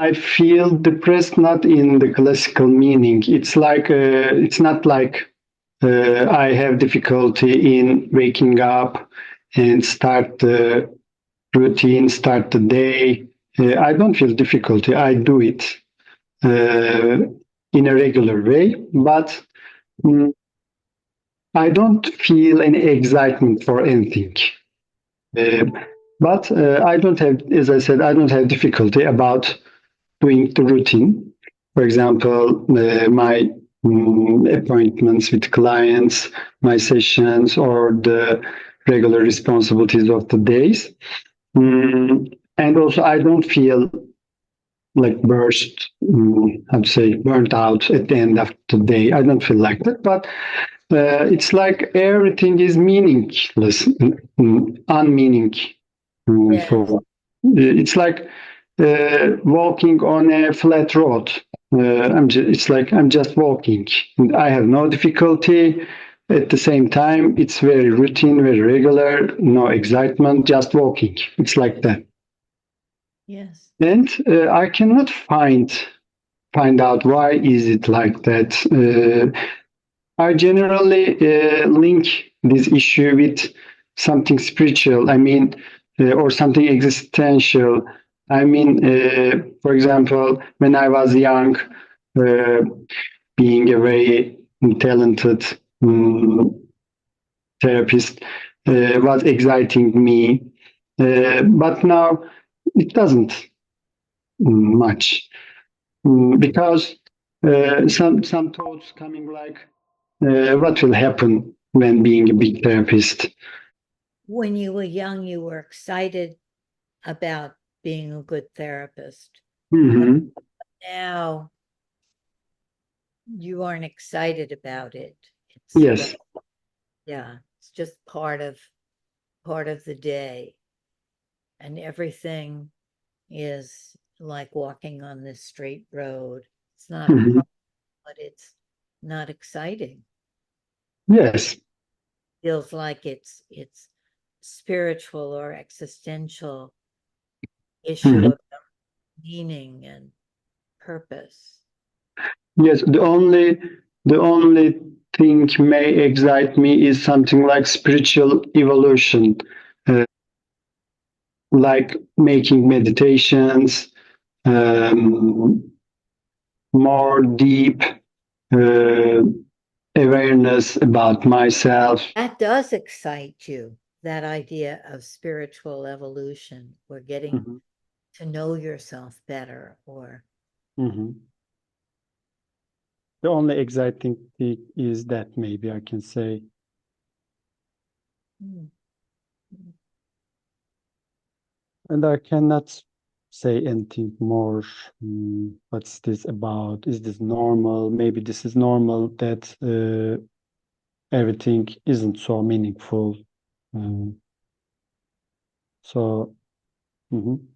I feel depressed not in the classical meaning. It's like it's not like I have difficulty in waking up and start the routine, start the day. I don't feel difficulty. I do it uh, in a regular way, but mm, I don't feel any excitement for anything. Uh, but I don't have, as I said, I don't have difficulty about doing the routine. For example, my appointments with clients, my sessions, or the regular responsibilities of the days. And also, I don't feel like how to say, burnt out at the end of the day. I don't feel like that, but it's like everything is meaningless, unmeaning. Yes. For it's like walking on a flat road. It's like I'm just walking. And I have no difficulty. At the same time, it's very routine, very regular, no excitement, just walking. It's like that. Yes. And I cannot find out why is it like that. I generally link this issue with something spiritual. I mean, or something existential. I mean, for example, when I was young, uh, being a very talented um, therapist was exciting me, but now it doesn't much. Because some thoughts coming like what will happen when being a big therapist. When you were young, you were excited about being a good therapist. But Hmm. now you aren't excited about it. It's just, Yes. yeah, it's just part of the day. And everything is like walking on this straight road. It's not a Hmm. problem, but it's not exciting. Yes. Feels like it's spiritual or existential issue Hmm. of meaning and purpose. Yes. The only thing may excite me is something like spiritual evolution, like making meditations, um, more deep uh, awareness about myself. That does excite you, that idea of spiritual evolution or getting Hmm. to know yourself better or Hmm. The only exciting thing is that maybe I can say, mm, and I cannot say anything more. What's this about? Is this normal? Maybe this is normal that everything isn't so meaningful. Um, so, mhm,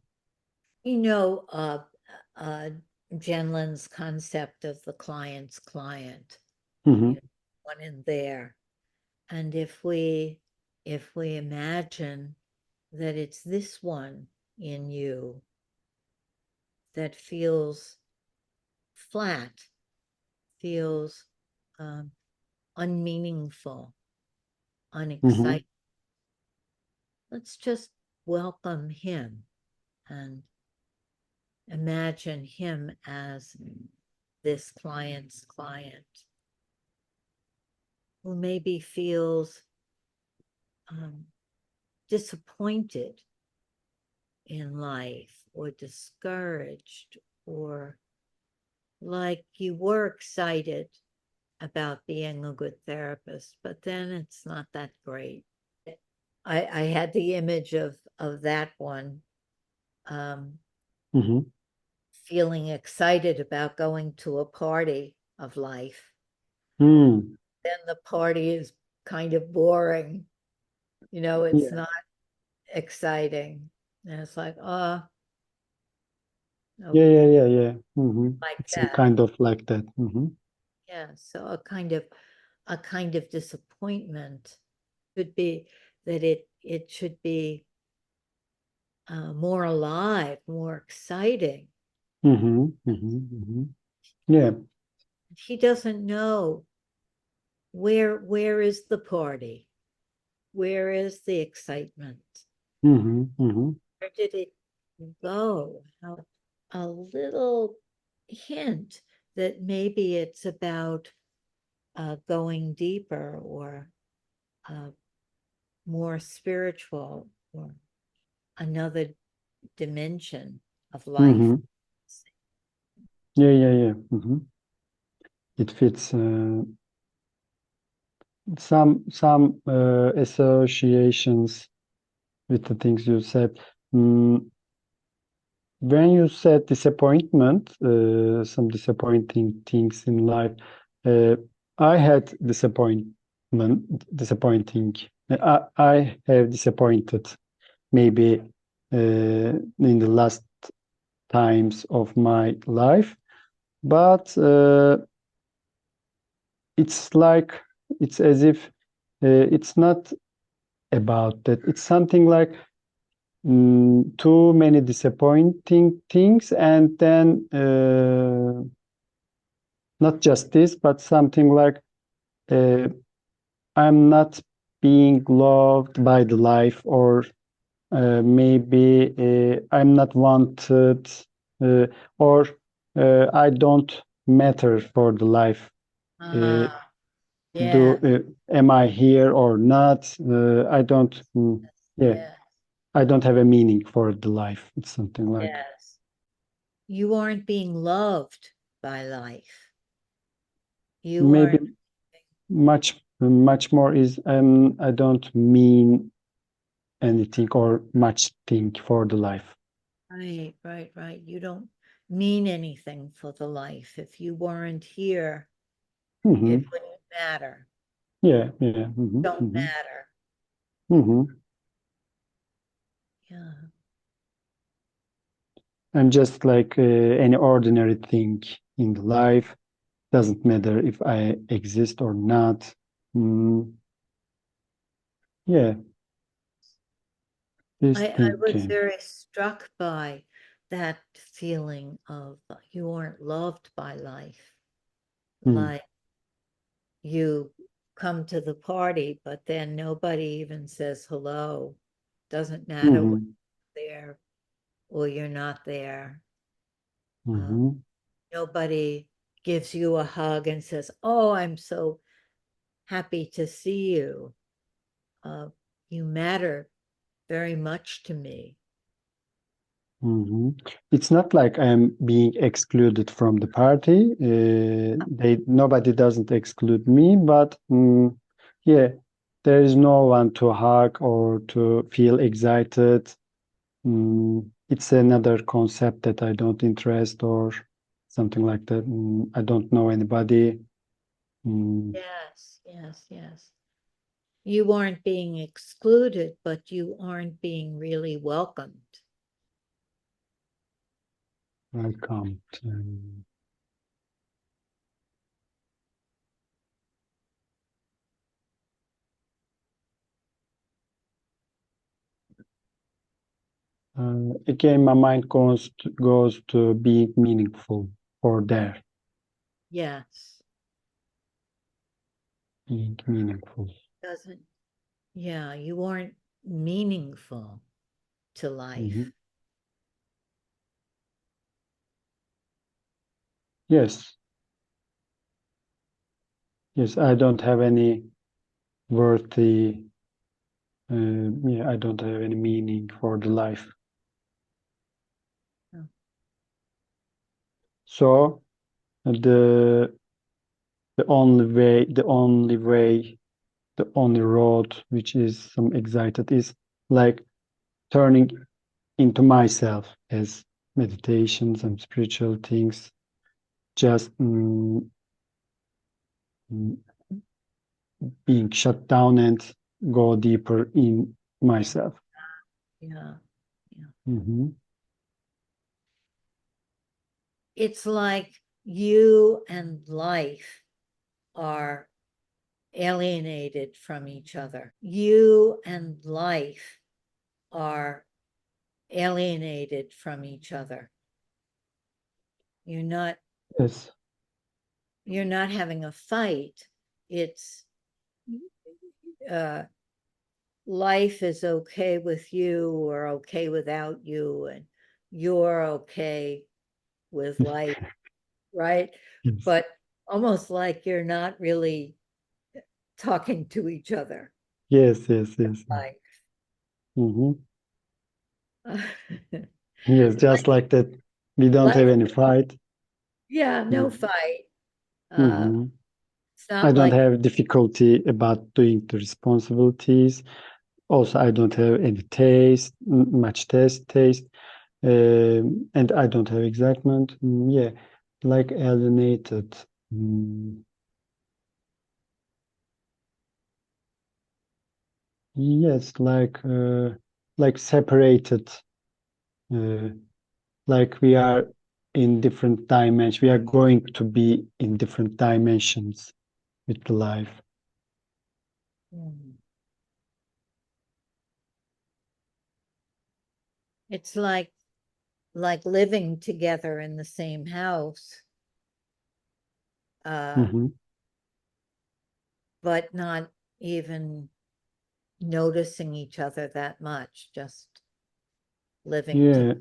you know uh Jen Lynn's concept of the client's client, you mhm, know, one in there. And if we imagine that it's this one in you that feels flat, feels um, unmeaningful, mhm, unexciting, let's just welcome him and imagine him as this client's client who maybe feels um, disappointed in life or discouraged or like you were excited about being a good therapist, but then it's not that great. I had the image of that one, um, mhm. feeling excited about going to a party of life. Mm, Then the party is kind of boring, it's yeah, not exciting. And it's like, oh, yeah, okay, yeah, yeah, yeah. like It's some that. kind of like that. Yeah. So a kind of disappointment could be that it should be more alive, more exciting. Mm-hmm. Mm-hmm. Mm-hmm. Yeah. He doesn't know where is the party? Where is the excitement? Mm-hmm. Mm-hmm. Where did it go? How, a little hint that maybe it's about going deeper or uh, more spiritual or another dimension of life. Mm-hmm. Yeah, yeah, yeah. Mm-hmm. It fits some associations with the things you said. Mm, when you said disappointment, some disappointing things in life, uh, I had disappointing. I have disappointed maybe in the last times of my life, but it's like it's as if it's not about that. It's something like too many disappointing things, and then not just this, but something like uh, I'm not being loved by the life, or maybe I'm not wanted, uh, or I don't matter for the life. Uh, Ah, do yeah, am I here or not? I don't. Yeah, yeah, I don't have a meaning for the life. It's something like yes. You aren't being loved by life. You maybe aren't, much more is I don't mean anything or much think for the life. right, right, right. You don't mean anything for the life. If you weren't here, it Hmm. wouldn't matter. Yeah, yeah. Hmm. Don't Hmm. matter. Hmm. Yeah. I'm just like any ordinary thing in the life. Doesn't matter if I exist or not. Mm, yeah, this I thing. was very struck by that feeling of you aren't loved by life. Mm, Like you come to the party, but then nobody even says hello. Doesn't matter when hmm. you're there or you're not there. Uh, Hmm. nobody gives you a hug and says, "Oh, I'm so happy to see you. Uh, you matter very much to me." Hmm. It's not like I'm being excluded from the party. They nobody doesn't exclude me, but yeah, there is no one to hug or to feel excited. It's another concept that I don't interest or something like that. I don't know anybody. Mm, Yes, yes, yes. You aren't being excluded, but you aren't being really welcomed. welcome. Again, my mind goes to being meaningful or there, Yes, being meaningful. doesn't, yeah, you aren't meaningful to Hmm. life. Yes, yes, I don't have any worthy, yeah, I don't have any meaning for the life. Oh, So the the only road which is some excited is like turning into myself as meditations and spiritual things, just mm, being shut down and go deeper in yeah, myself. yeah, yeah. Hmm. It's like you and life are alienated from each other. You and life are alienated from each other. You're not Yes. you're not having a fight. It's uh life is okay with you or okay without you, and you're okay with life, right? Yes. But almost like you're not really talking to each other. Yes. Yes. Yes. Like, Mm-hmm. like, Yes. Just like that. We don't have like, any fight. yeah, no Mm-hmm. fight. Uh, Mm-hmm. it's I not don't like, have difficulty about doing the responsibilities. Also, I don't have any much taste, and I don't have excitement. Yeah, like alienated. Mm, yes, like separated. Uh, like we are in different dimensions. We are going to be in different dimensions with the life. mm, it's like living together in the same house, uh, Hmm. but not even noticing each other that much, just living together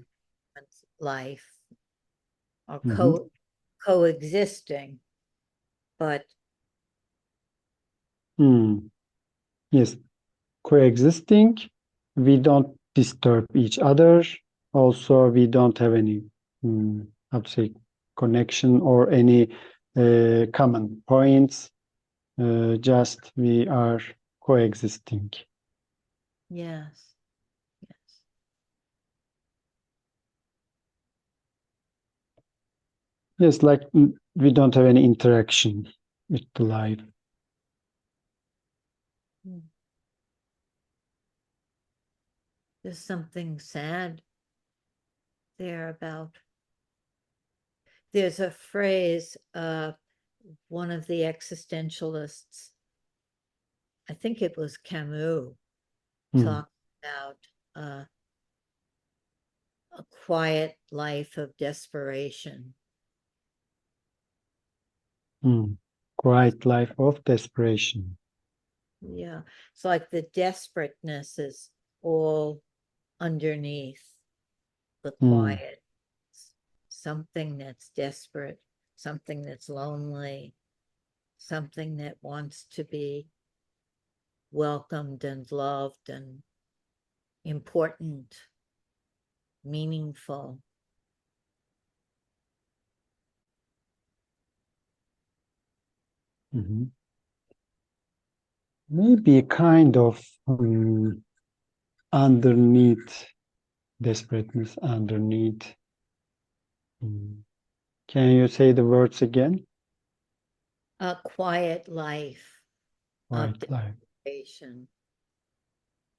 Yeah. life or Hmm. coexisting, but Mm. Yes, coexisting. We don't disturb each other. Also, we don't have any, how to say, connection or any common points. Just we are coexisting. yes, yes. Yes, like we don't have any interaction with the life. Mm. There's something sad there about. There's a phrase, one of the existentialists, I think it was Camus, Mm, talked about a quiet life of desperation. mm. Quiet life of desperation. Yeah, it's like the desperateness is all underneath the Mm, quiet. Something that's desperate, something that's lonely, something that wants to be welcomed and loved and important, meaningful. mhm. Maybe a kind of underneath desperateness, underneath. Mm. Can you say the words again? A quiet life of Quiet life. desperation.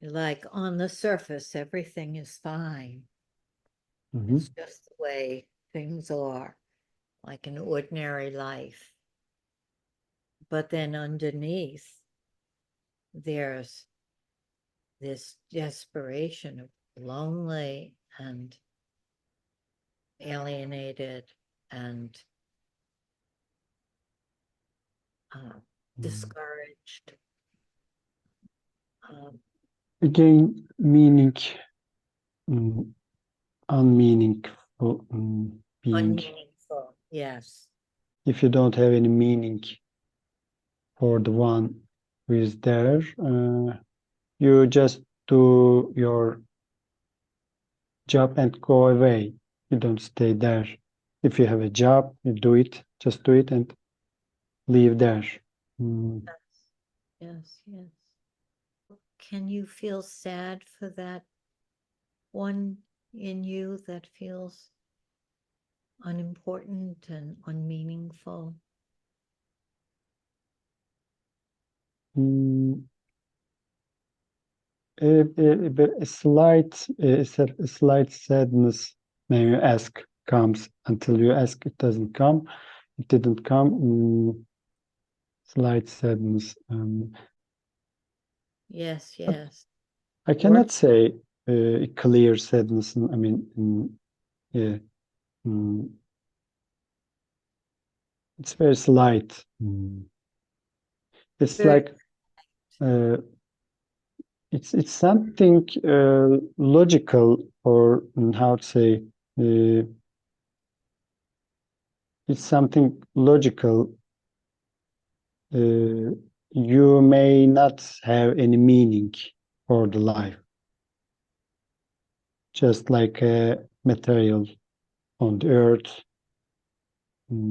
Like on the surface, everything is fine. It's Hmm. just the way things are, like an ordinary life. But then underneath, there's this desperation of lonely and alienated and uh, discouraged, um, Again, meaning, mm, unmeaningful being. unmeaningful. Yes. If you don't have any meaning for the one who is there, you just do your job and go away. You don't stay there. If you have a job, you do it, just do it and leave there. Mm, Yes. Yes. Yes. Can you feel sad for that one in you that feels unimportant and unmeaningful? mm, a slight, a slight sadness when you ask comes. Until you ask, it doesn't come. It didn't come. Slight sadness. Yes. But Yes. I Work. cannot say a clear sadness. I mean, yeah. Mm, It's very slight. It's Very, like uh, it's something logical, or how to say, it's something logical. uh, you may not have any meaning for the life, just like a material on the earth,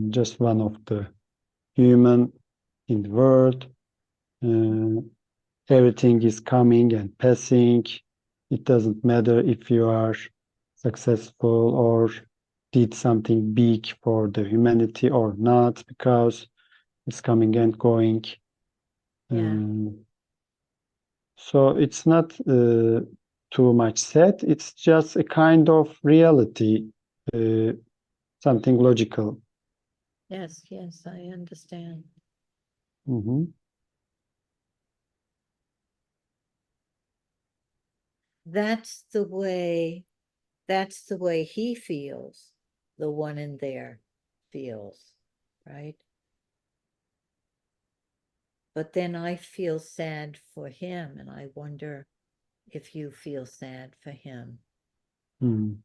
just one of the human in the world. Uh, Everything is coming and passing. It doesn't matter if you are successful or did something big for the humanity or not, because it's coming and going. yeah, Um, so it's not too much sad. It's just a kind of reality, uh, something logical. yes, yes, I understand. Mhm. That's the way, that's the way he feels, the one in there feels, right? But then I feel sad for him, and I wonder if you feel sad for him Mm.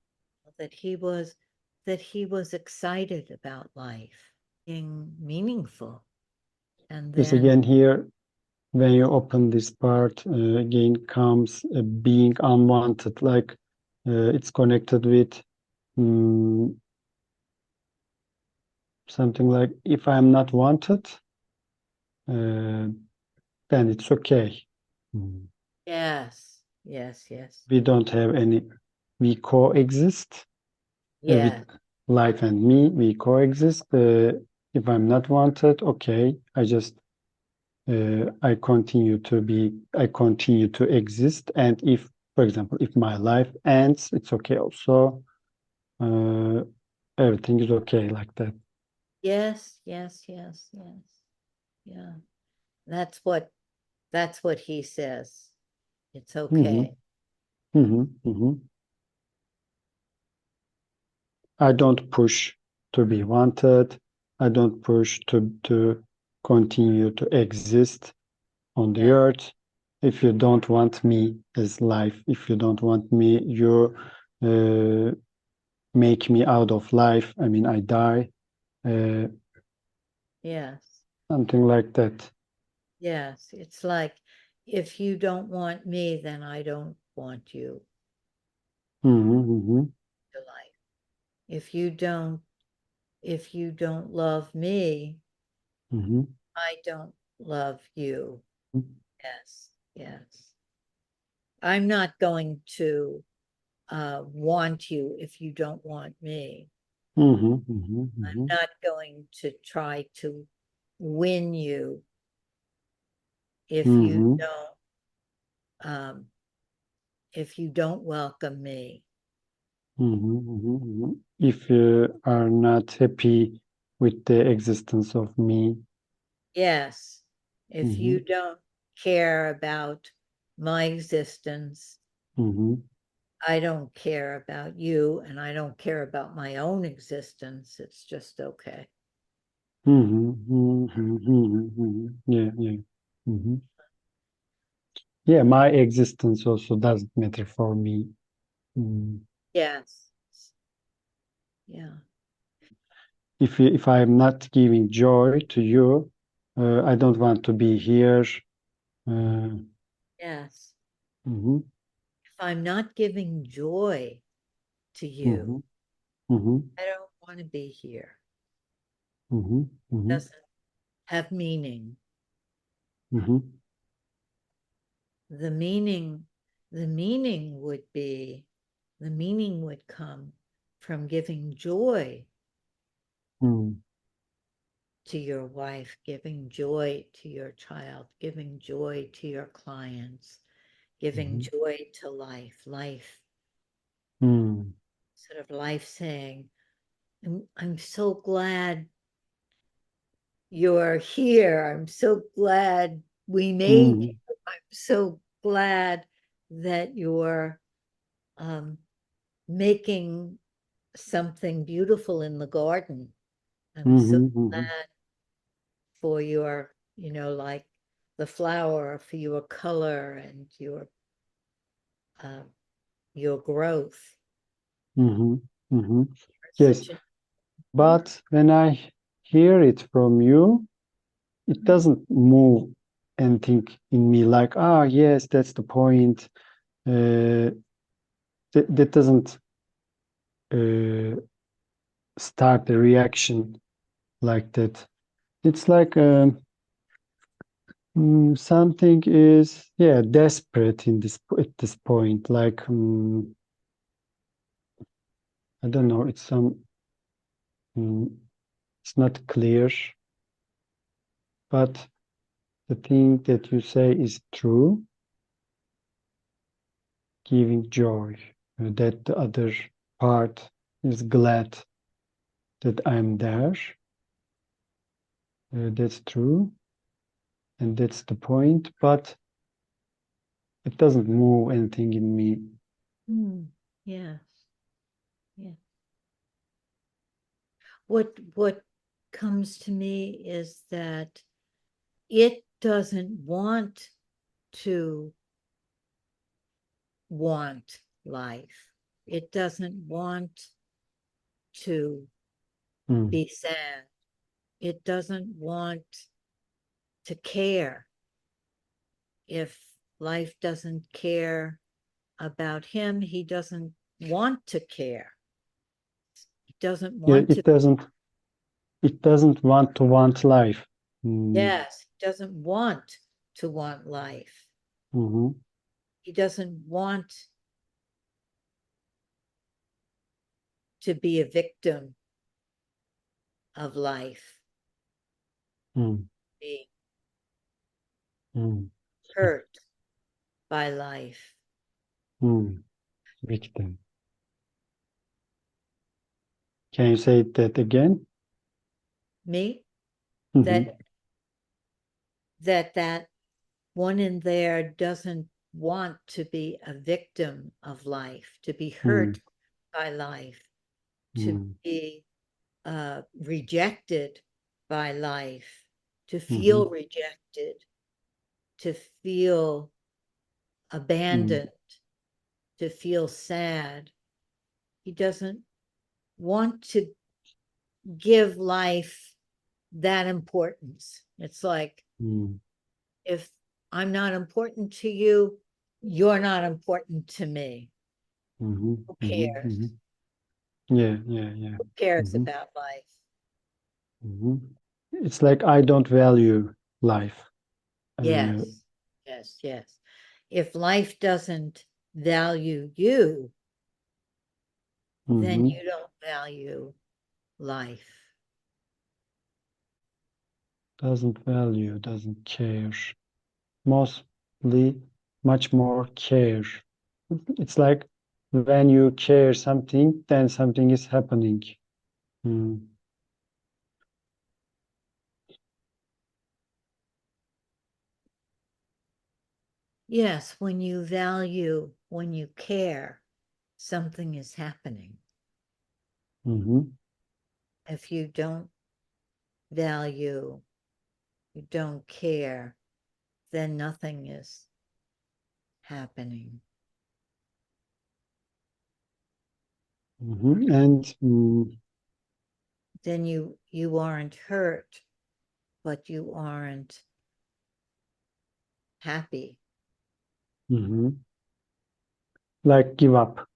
that he was that he was excited about life being meaningful, and Because then again, here, when you open this part, again comes being unwanted, like it's connected with mm, something like, if I'm not wanted, uh, then it's okay. Mm. yes, yes, yes, We don't have any, we coexist with yeah, life and me, we coexist. If I'm not wanted, okay, I continue to exist. And if, for example, if my life ends, it's okay also. Uh, Everything is okay like that. yes, yes, yes, yes, yeah. That's what he says. It's Hmm. okay. Hmm. I don't push to be wanted. I don't push to continue to exist on the Yeah, earth. If you don't want me as life, if you don't want me, you uh, make me out of life. I mean, I die. Uh, yes, Something like that. yes. It's like if you don't want me, then I don't want you Hmm. Hmm. to life. If you don't, if you don't love me, Hmm. I don't love you. Yes, yes. I'm not going to want you if you don't want me. Hmm. Hmm. I'm Hmm. not going to try to win you if you Hmm. um, don't welcome me. Hmm. If you are not happy with the existence of me. Yes, if Hmm. you don't care about my existence, Hmm. I don't care about you, and I don't care about my own existence. It's just okay. Hmm. Hmm. Yeah, yeah. Hmm. Yeah, my existence also doesn't matter for me. Mm. Yes. Yeah. If I'm not giving joy to you, I don't want to be here. Uh, Yes. mhm, If I'm not giving joy to you, mhm, mhm, I don't want to be here. mhm, mhm, Doesn't have meaning. mhm, The meaning, the meaning would be, the meaning would come from giving joy mm, to your wife, giving joy to your child, giving joy to your clients, giving mhm, joy to life, mm, sort of life saying, I'm so glad you're here. I'm so glad we made mm, you. I'm so glad that you're um, making something beautiful in the garden. I'm so mhm, mhm, glad. for your, like the flower, for your color and your growth. Yes, but when I hear it from you, it doesn't move anything in me like, yes, that's the point. That doesn't start a reaction like that. It's like something is, desperate at this point. Like, I don't know. It's not clear, but the thing that you say is true, giving joy, that the other part is glad that I'm there. That's true, and that's the point, but it doesn't move anything in me. Yes. Yeah. What comes to me is that it doesn't want to want life. It doesn't want to be sad. It doesn't want to care. If life doesn't care about him, he doesn't want to care. He doesn't Yeah, want to. it doesn't want life. Yes, he doesn't want to want life. He doesn't want to be a victim of life, being hurt by life. Victim. Can you say that again? Me? That one in there doesn't want to be a victim of life, to be hurt by life, to be rejected by life, to feel rejected, to feel abandoned, to feel sad. He doesn't want to give life that importance. It's like, if I'm not important to you, you're not important to me. Who cares? Yeah. Who cares about life? It's like I don't value life. Yes. If life doesn't value you, then you don't value life. Doesn't value, doesn't care. Mostly much more care. It's like when you care something, then something is happening. Yes, when you value, when you care, something is happening. If you don't value, you don't care, then nothing is happening. And Then you aren't hurt, but you aren't happy. like give up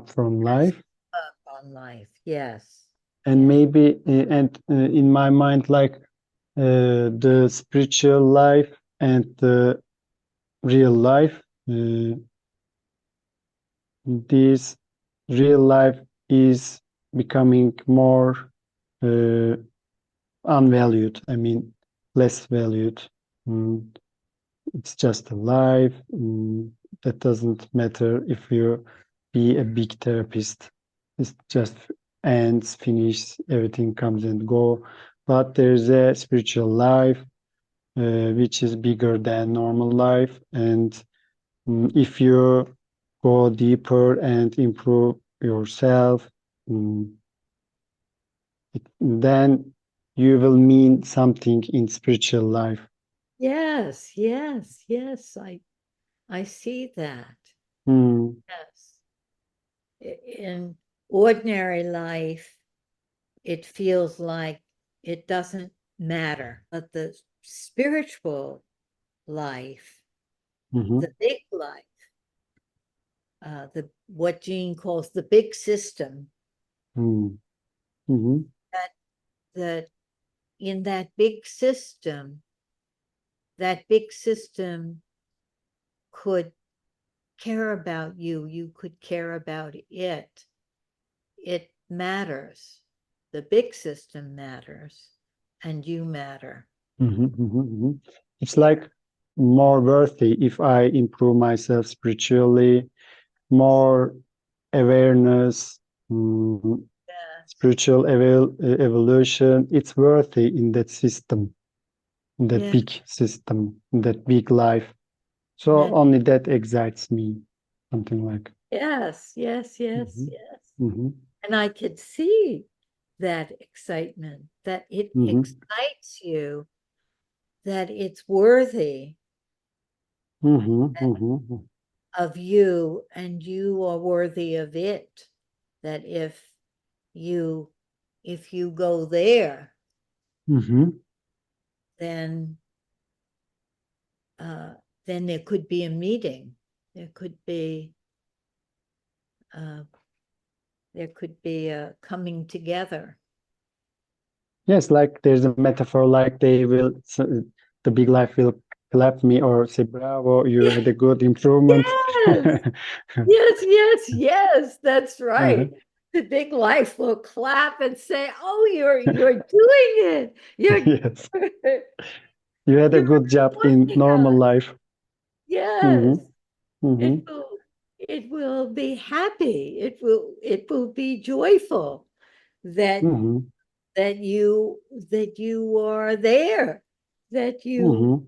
from life. Up on life, yes. And maybe in my mind, like the spiritual life and the real life, this real life is becoming more unvalued. I mean, less valued. It's just a life. That doesn't matter if you be a big therapist. It's just ends, finish, everything comes and go. But there's a spiritual life, which is bigger than normal life. And if you go deeper and improve yourself, then you will mean something in spiritual life. Yes, yes, yes. I see that. Hmm. Yes. In ordinary life, it feels like it doesn't matter. But the spiritual life, Mhm. the big life, the what Jean calls the big system, Mhm. Mhm. that that in that big system could care about you, you could care about it. It matters. The big system matters, and you matter. Mhm. Mhm. Mhm. It's Yeah. like more worthy if I improve myself spiritually, more awareness, Yes. spiritual evolution. It's worthy in that system, in that Yeah. big system, in that big life. So Yeah. only that excites me, something like. Yes. Yes. Yes. Mhm. Yes. Mhm. And I could see that excitement, that it Mhm. excites you, that it's worthy Mhm. Mhm. of you and you are worthy of it. That you if you go there, Mhm. then uh, then there could be a meeting. There could be uh, there could be a coming together. Yes, like there's a metaphor, like the big life will clap me or say, "Bravo, you had a good improvement." Yes, yes, yes, yes. That's Uh-huh. right. The big life will clap and say, "Oh, you're doing it. You're Yes, you had a you're good job in working normal on it." life. Yes, Hmm. Hmm. it will be happy. It will be joyful that Hmm. that you that you are there, that you Hmm.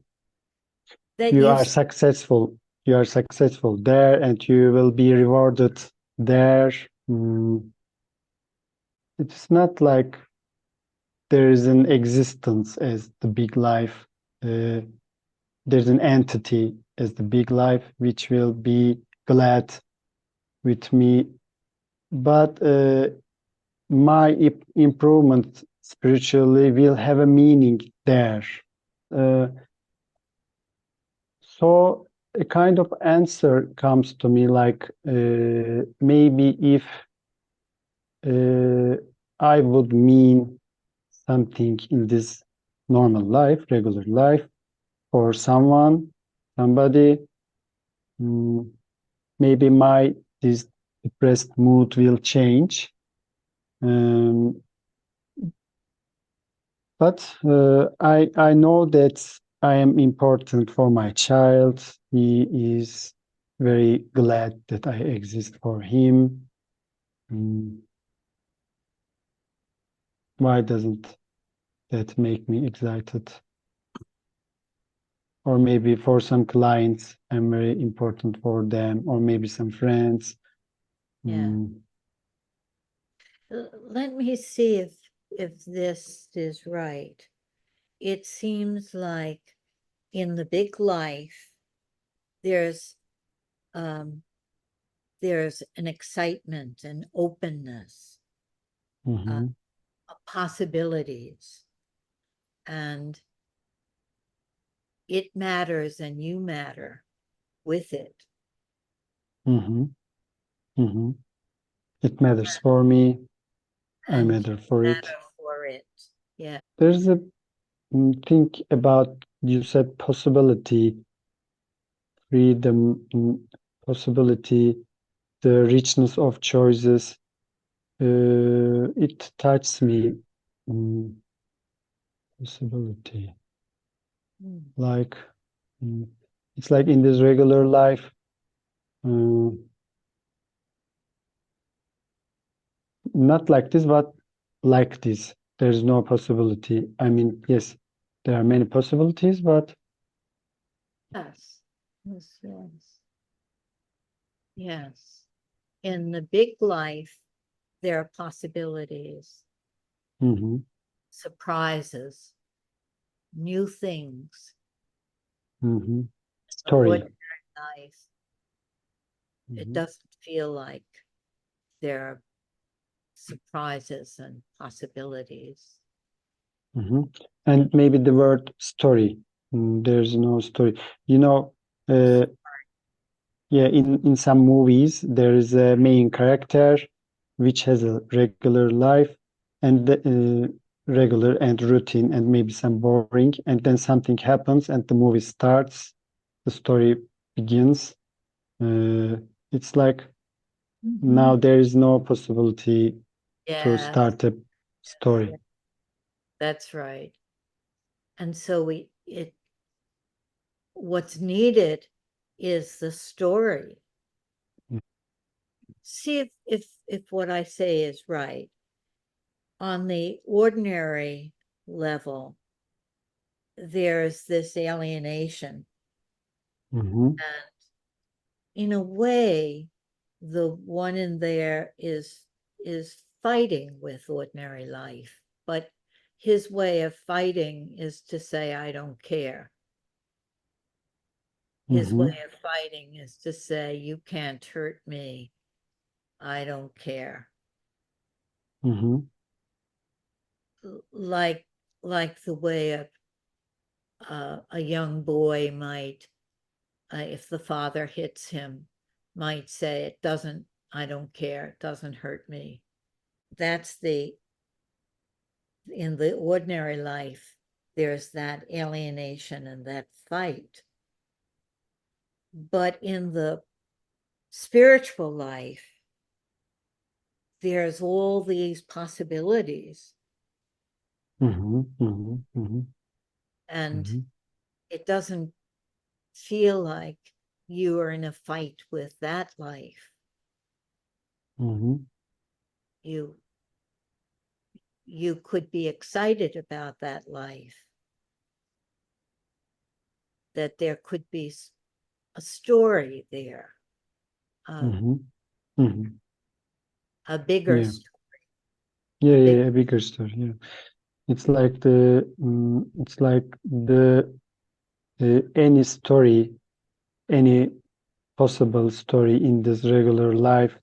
that You you are successful. You are successful there, and you will be rewarded there. Mm. It's not like there is an existence as the big life. Uh, there's an entity as the big life which will be glad with me, but my improvement spiritually will have a meaning there. uh, so a kind of answer comes to me like, maybe if uh, I would mean something in this normal life, regular life, for somebody, mm, maybe my this depressed mood will change. Um, but I know that I am important for my child. He is very glad that I exist for him. Mm, why doesn't that make me excited? Or maybe for some clients, I'm very important for them, or maybe some friends. yeah. Mm, Let me see if this is right. It seems like in the big life there's um there's an excitement and openness, uh, mhm, of possibilities, and it matters and you matter with it. mhm, mhm. It matters for me. I And matter for it. matter for it. Yeah. There's a think about, you said possibility, freedom, possibility, the richness of choices. It touches me. Mm, possibility, Mm. like, mm, it's like in this regular life, uh, not like this, but like this. There's no possibility. I mean, yes, there are many possibilities, but Yes. Yes. Yes. Yes. In the big life, there are possibilities. mhm, surprises, new things, Story. ordinary life. It Mhm. doesn't feel like there are surprises and possibilities. And maybe the word story. There's no story. You know, uh, yeah, in some movies, there is a main character which has a regular life and regular and routine and maybe some boring, and then something happens and the movie starts, the story begins. Uh, it's like now Mhm. there is no possibility to Yes, start a story. yes, that's right. And so what's needed is the story. See if what I say is right. On the ordinary level, there's this alienation. Mm-hmm. And in a way, the one in there is fighting with ordinary life, but his way of fighting is to say, I don't care. His way Mm-hmm. of fighting is to say, you can't hurt me. I don't care. Mm-hmm. Like like the way a young boy might, if the father hits him, might say, it doesn't, I don't care, it doesn't hurt me. That's in the ordinary life, there's that alienation and that fight. But in the spiritual life, there's all these possibilities, Mm-hmm. Mm-hmm. Mm-hmm. and Mm-hmm. it doesn't feel like you are in a fight with that life. Mm-hmm. You you could be excited about that life, that there could be a story there, uh, Mm-hmm. Mm-hmm. a bigger Yeah. story, Yeah, a yeah, big, yeah, a bigger story. Yeah. It's like the any story, any possible story in this regular life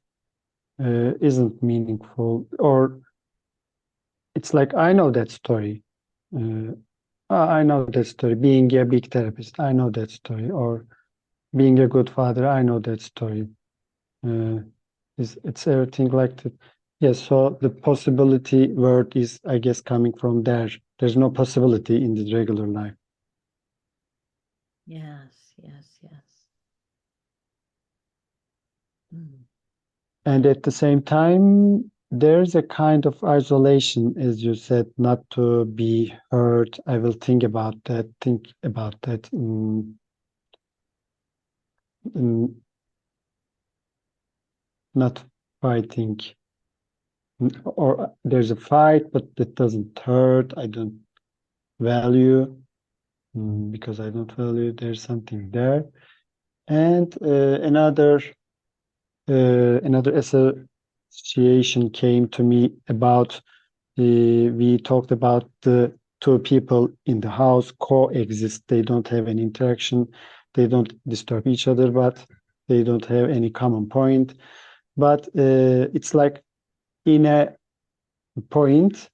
isn't meaningful, or it's like I know that story. Uh, I know that story. Being a big therapist, I know that story. Or being a good father, I know that story. Uh, it's everything like that. Yes, so the possibility word is, I guess, coming from there. There's no possibility in the regular life. yes, yes, yes. Mm. And at the same time, there's a kind of isolation, as you said, not to be heard. I will think about that, mm, not fighting. Or there's a fight, but it doesn't hurt. I don't value, because I don't value, there's something there. And another association came to me about we talked about the two people in the house coexist. They don't have any interaction. They don't disturb each other, but they don't have any common point. But it's like in a point,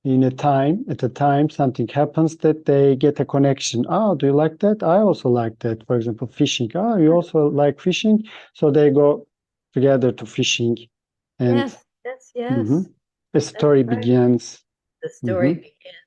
in a time, at a time, something happens that they get a connection. Oh, do you like that? I also like that. For example, fishing. Oh, you also like fishing? So they go together to fishing, and Yes, yes, mhm, yes. a That's story right. begins. The story Mhm. begins.